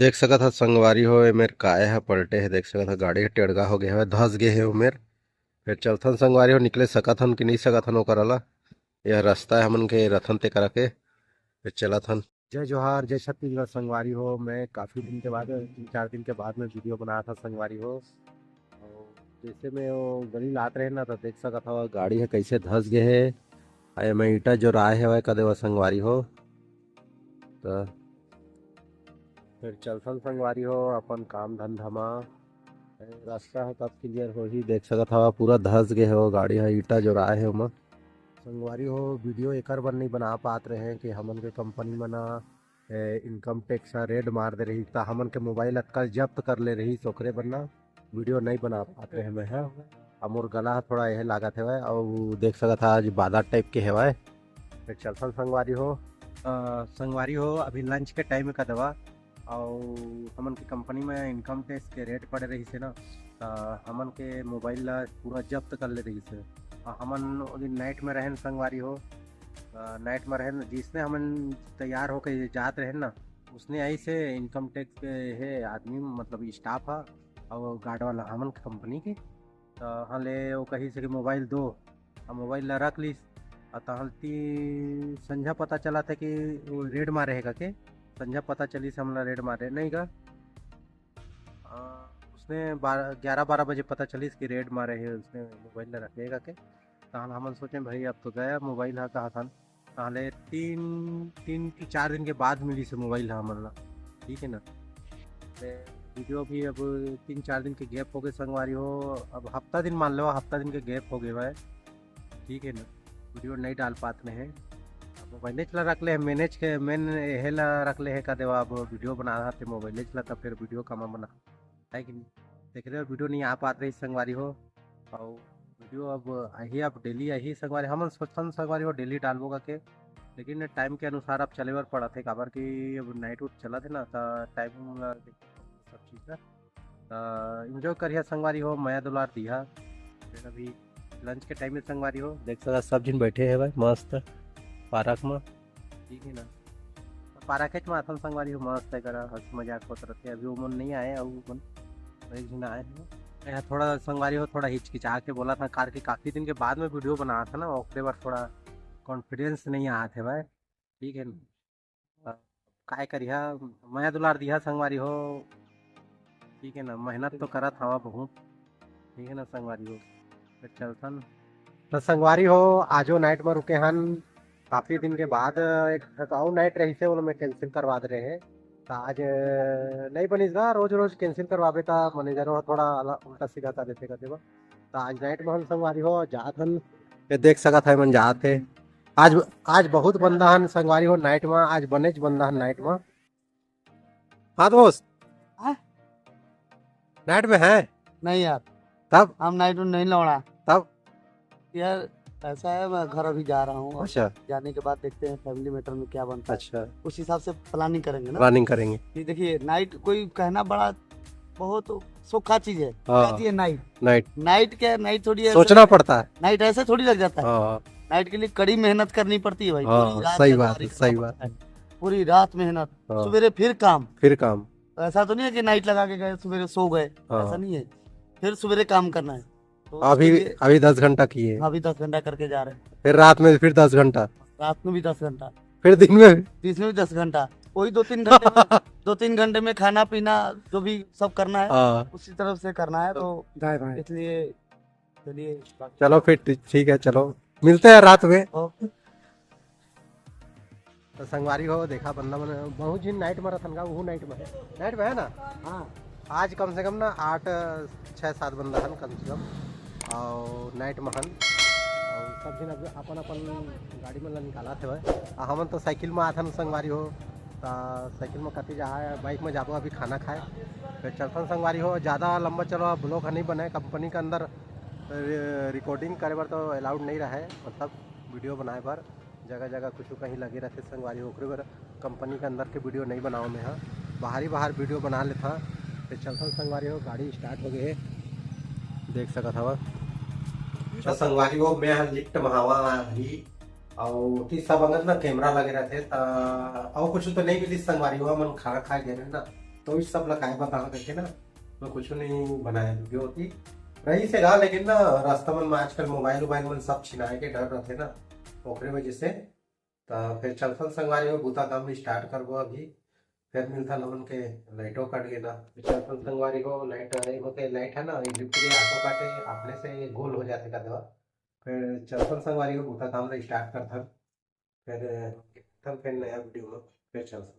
देख सकत ह संगवारी हो एमेर काय ह पलटे हे। देख सकत ह गाड़ी ह टेड़गा हो गए हवे, धस गे हे ओमेर। फिर चलथन संगवारी हो, निकले सकत हन कि नहीं सकत हन ओकरा ला। यह रास्ता है हमन के रथन ते करा के फिर चलत हन। जय जोहार, जय छत्तीसगढ़ संगवारी हो। मैं काफ़ी दिन के बाद 3-4 दिन के बाद में वीडियो बनाया था संगवारी हो। और जैसे मैं वो गली लात रहे ना तो देख सकत हव गाड़ी है कैसे धस गे हे। अये मैं ईटा जो राय है कदे वो संगवारी हो। तो फिर चलथन संगवारी हो अपन काम धंधा मा। रास्ता है कब क्लियर हो ही, देख सकत हवा पूरा धस गे हो गाड़ी है, ईटा जो राय है ओमा। संगवारी हो वीडियो एकर बर नहीं बना पात रहे हैं कि हमन के कंपनी मना इनकम टैक्स रेड मार दे रही था, हमन के मोबाइल अटकल जब्त कर ले रही, ओकरे बर ना वीडियो नहीं बना पाते रहे मैं है। अब मोर गला थोड़ा यह लागत है और देख सकत है आज बादल टाइप के है। फिर चलथन संगवारी हो। संगवारी हो अभी लंच के टाइम का दवा और हमन के कंपनी में इनकम टैक्स के रेट पड़े रही से ना, हमन के मोबाइल ला पूरा जब्त कर ले रही से। हमन वो दिन नाइट में रहन संगवारी हो। नाइट में रहन जिसने हमन तैयार होकर जात रहे ना, उसने आई से इनकम टैक्स के है आदमी, मतलब स्टाफ है और गार्ड वाला हमन के कंपनी की। तो हाँ ले वो कही से कि मोबाइल दो, और मोबाइल ला रख लीस। तहलती संझा पता चला था कि वो रेड मारे है के। संझा पता चली से हमला रेड मारे नहीं का। उसने 11-12 बजे पता चली कि रेड मारे है, उसने मोबाइल ला रखेगा के। तहल हमन सोचे भाई अब तो गया मोबाइल है कहा था। ताहले 3 3 की 4 दिन के बाद मिली से मोबाइल है हमन ला, ठीक है ना। वीडियो भी अब 3-4 दिन के गैप हो गए संगवारी हो। अब हफ्ता दिन मान लो, हफ्ता दिन के गैप हो गए भाई, ठीक है ना। वीडियो नहीं डाल पाते हैं। अब मोबाइल चला रख ले मैनेज के मैन हेला रख ले है का देवा। अब वीडियो बना रहा थे मोबाइल चला तब फिर वीडियो कमा बना है कि नहीं। देख रहे हो वीडियो नहीं आ पाते रही संगवारी हो। और वीडियो अब यही अब डेली यही संगवारी हम सोचन संगवारी हो डेली डालबो का के। लेकिन टाइम के अनुसार अब चले बर पड़ा थे काबर कि अब नाइट उट चला थे ना तो टाइम सब चीज़ का इंजॉय करिए संगवारी हो। मया दुलार दिया फिर अभी लंच के टाइम में संगवारी हो। देख सकते सब जिन बैठे हैं भाई मस्त पार्क में, ठीक है ना। पार्क में आथन संगवारी हो मस्त है करा हंस मजाक होता रहते। अभी वो मन नहीं आए और मन एक दिन आए हैं। यहाँ थोड़ा संगवारी हो थोड़ा हिचकिचा के बोला था कार के काफ़ी दिन के बाद में वीडियो बनाया था ना, ओकरे बार थोड़ा कॉन्फिडेंस नहीं आया थे भाई, ठीक है ना। काय करिया मैं दुलार दिया संगवारी हो, ठीक है ना। मेहनत तो करा था बहुत, ठीक है ना संगवारी हो। फिर चलथन तो संगवारी हो आजो नाइट में रुके हन। काफ़ी दिन के बाद एक और नाइट रही से वो मैं कैंसिल करवा दे रहे हैं। तो आज नहीं बनीस गा, रोज रोज कैंसिल करवाबे ता मैनेजर हो थोड़ा उल्टा सीधा कर देते कर देवा। तो आज नाइट में हम संगवारी हो जात हन। ये देख सकत है मन जात है। आज आज बहुत बंदा हन संगवारी हो नाइट में, आज बनेच बंदा हन नाइट में। हाँ दोस्त हाँ? नाइट में है नहीं यार, तब हम नाइट में नहीं लौड़ा तब। यार। ऐसा है मैं घर अभी जा रहा हूँ और अच्छा जाने के बाद देखते हैं फैमिली मैटर में क्या बनता है, अच्छा उस हिसाब से प्लानिंग करेंगे ना। रनिंग करेंगे। कि देखिए नाइट कोई कहना बड़ा बहुत सोखा चीज है, क्या हाँ चीज है नाइट। नाइट नाइट क्या नाइट थोड़ी ऐसे सोचना पड़ता है। नाइट ऐसे थोड़ी लग जाता है। हाँ नाइट के लिए कड़ी मेहनत करनी पड़ती है भाई, पूरी हाँ रात सही बात तैयारी है, करना सही पड़ता बात है। है, पूरी रात मेहनत, हाँ सवेरे फिर काम। फिर काम। तो ऐसा तो नहीं है कि नाइट लगा के गए सवेरे सो गए, ऐसा हाँ नहीं है। फिर सवेरे काम करना है, तो उसके अभी लिए अभी 10 घंटा किए, अभी 10 घंटा करके जा रहे हैं। फिर रात में फिर 10 घंटा, रात में भी 10 घंटा, फिर दिन में बीच में भी 10 घंटा। वही 2-3 घंटे में 2-3 घंटे में खाना पीना जो भी सब करना है हाँ उसी तरफ से करना है। तो इसलिए चलिए चलो फिर ठीक है, चलो मिलते हैं रात में। ओके। तो संगवारी हो देखा बंदा मन बहुत जिन नाइट में रथन का वो नाइट में है ना। हाँ आज कम से कम ना 8 6 7 बंदा हन कम से कम और नाइट में हन। और सब दिन अपन अपन गाड़ी में निकाला थे भाई। हमन तो साइकिल में आथन संगवारी हो। तो साइकिल में कति जा बाइक में जाबो अभी खाना खाए फिर चलथन संगवारी हो। ज़्यादा लंबा चलो ब्लॉग नहीं बने, कंपनी के अंदर रिकॉर्डिंग करे बर तो अलाउड नहीं रहे, मतलब वीडियो बनाए पर जगह जगह कुछ कहीं लगे रहते संगवारी हो। बर कंपनी के अंदर के वीडियो नहीं बनाओ मैं, हाँ बाहर वीडियो बना लेता। फिर चलथन संगवारी हो गाड़ी स्टार्ट हो गई है, देख सकत हवा। तो संगवारी हो मैं लिफ्ट में हवा ही और ती सब अंगत ना कैमरा लगे रहते और कुछ तो नहीं मिली संगवारी हो। मन खाना खाए गए ना तो इस सब लकाय बता करके ना मैं कुछ नहीं बनाया वीडियो होती रही से रहा, लेकिन ना रास्ता में आजकल मोबाइल में सब छिनाए के डर रहते ना, ओकरे वजह से तो फिर चलसन संगवारी में बूता काम स्टार्ट करबो अभी। फिर मिलता हमन के लाइटों कट गए ना, चलसन संगवारी को लाइट होते लाइट है ना इलेक्ट्रिक ऑटो काटे अपने से गोल हो जाते का दवा। फिर चलसन संगवारी को बूता काम स्टार्ट करथन, फिर फिर नया वीडियो में फिर चलसन।